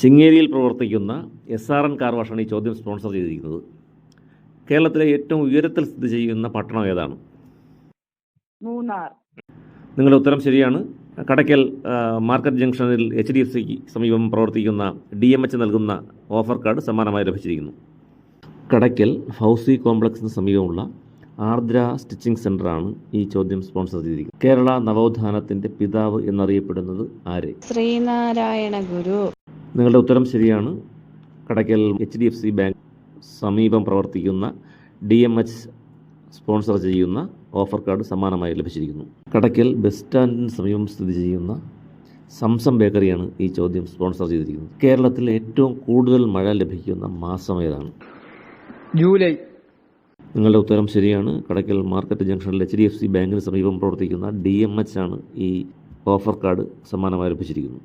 ചിങ്ങേരിയിൽ പ്രവർത്തിക്കുന്ന SRN car വാഷാണ് ഈ ചോദ്യം സ്പോൺസർ ചെയ്തിരിക്കുന്നത്. കേരളത്തിലെ ഏറ്റവും ഉയരത്തിൽ സ്ഥിതി ചെയ്യുന്ന പട്ടണം ഏതാണ്? മൂന്നാർ. നിങ്ങളുടെ ഉത്തരം ശരിയാണ്. കടയ്ക്കൽ മാർക്കറ്റ് ജംഗ്ഷനിൽ HDFCക്ക് സമീപം പ്രവർത്തിക്കുന്ന DMH നൽകുന്ന ഓഫർ കാർഡ് സമ്മാനമായി ലഭിച്ചിരിക്കുന്നു. കടയ്ക്കൽ ഫൗസി കോംപ്ലക്സിന് സമീപമുള്ള ആർദ്ര സ്റ്റിച്ചിങ് സെൻ്ററാണ് ഈ ചോദ്യം സ്പോൺസർ ചെയ്തിരിക്കുന്നത്. കേരള നവോത്ഥാനത്തിൻ്റെ പിതാവ് എന്നറിയപ്പെടുന്നത് ആരെ? ശ്രീനാരായണ ഗുരു. നിങ്ങളുടെ ഉത്തരം ശരിയാണ്. കടയ്ക്കൽ HDFC ബാങ്ക് സമീപം പ്രവർത്തിക്കുന്ന DMH സ്പോൺസർ ചെയ്യുന്ന ഓഫർ കാർഡ് സമ്മാനമായി ലഭിച്ചിരിക്കുന്നു. കടയ്ക്കൽ ബസ് സ്റ്റാൻഡിന് സമീപം സ്ഥിതി ചെയ്യുന്ന സംസം ബേക്കറിയാണ് ഈ ചോദ്യം സ്പോൺസർ ചെയ്തിരിക്കുന്നത്. കേരളത്തിൽ ഏറ്റവും കൂടുതൽ മഴ ലഭിക്കുന്ന മാസം ഏതാണ്? ജൂലൈ. നിങ്ങളുടെ ഉത്തരം ശരിയാണ്. കടയ്ക്കൽ മാർക്കറ്റ് ജംഗ്ഷനിൽ HDFC ബാങ്കിന് സമീപം പ്രവർത്തിക്കുന്ന DMH ആണ് ഈ ഓഫർ കാർഡ് സമ്മാനമായി ലഭിച്ചിരിക്കുന്നത്.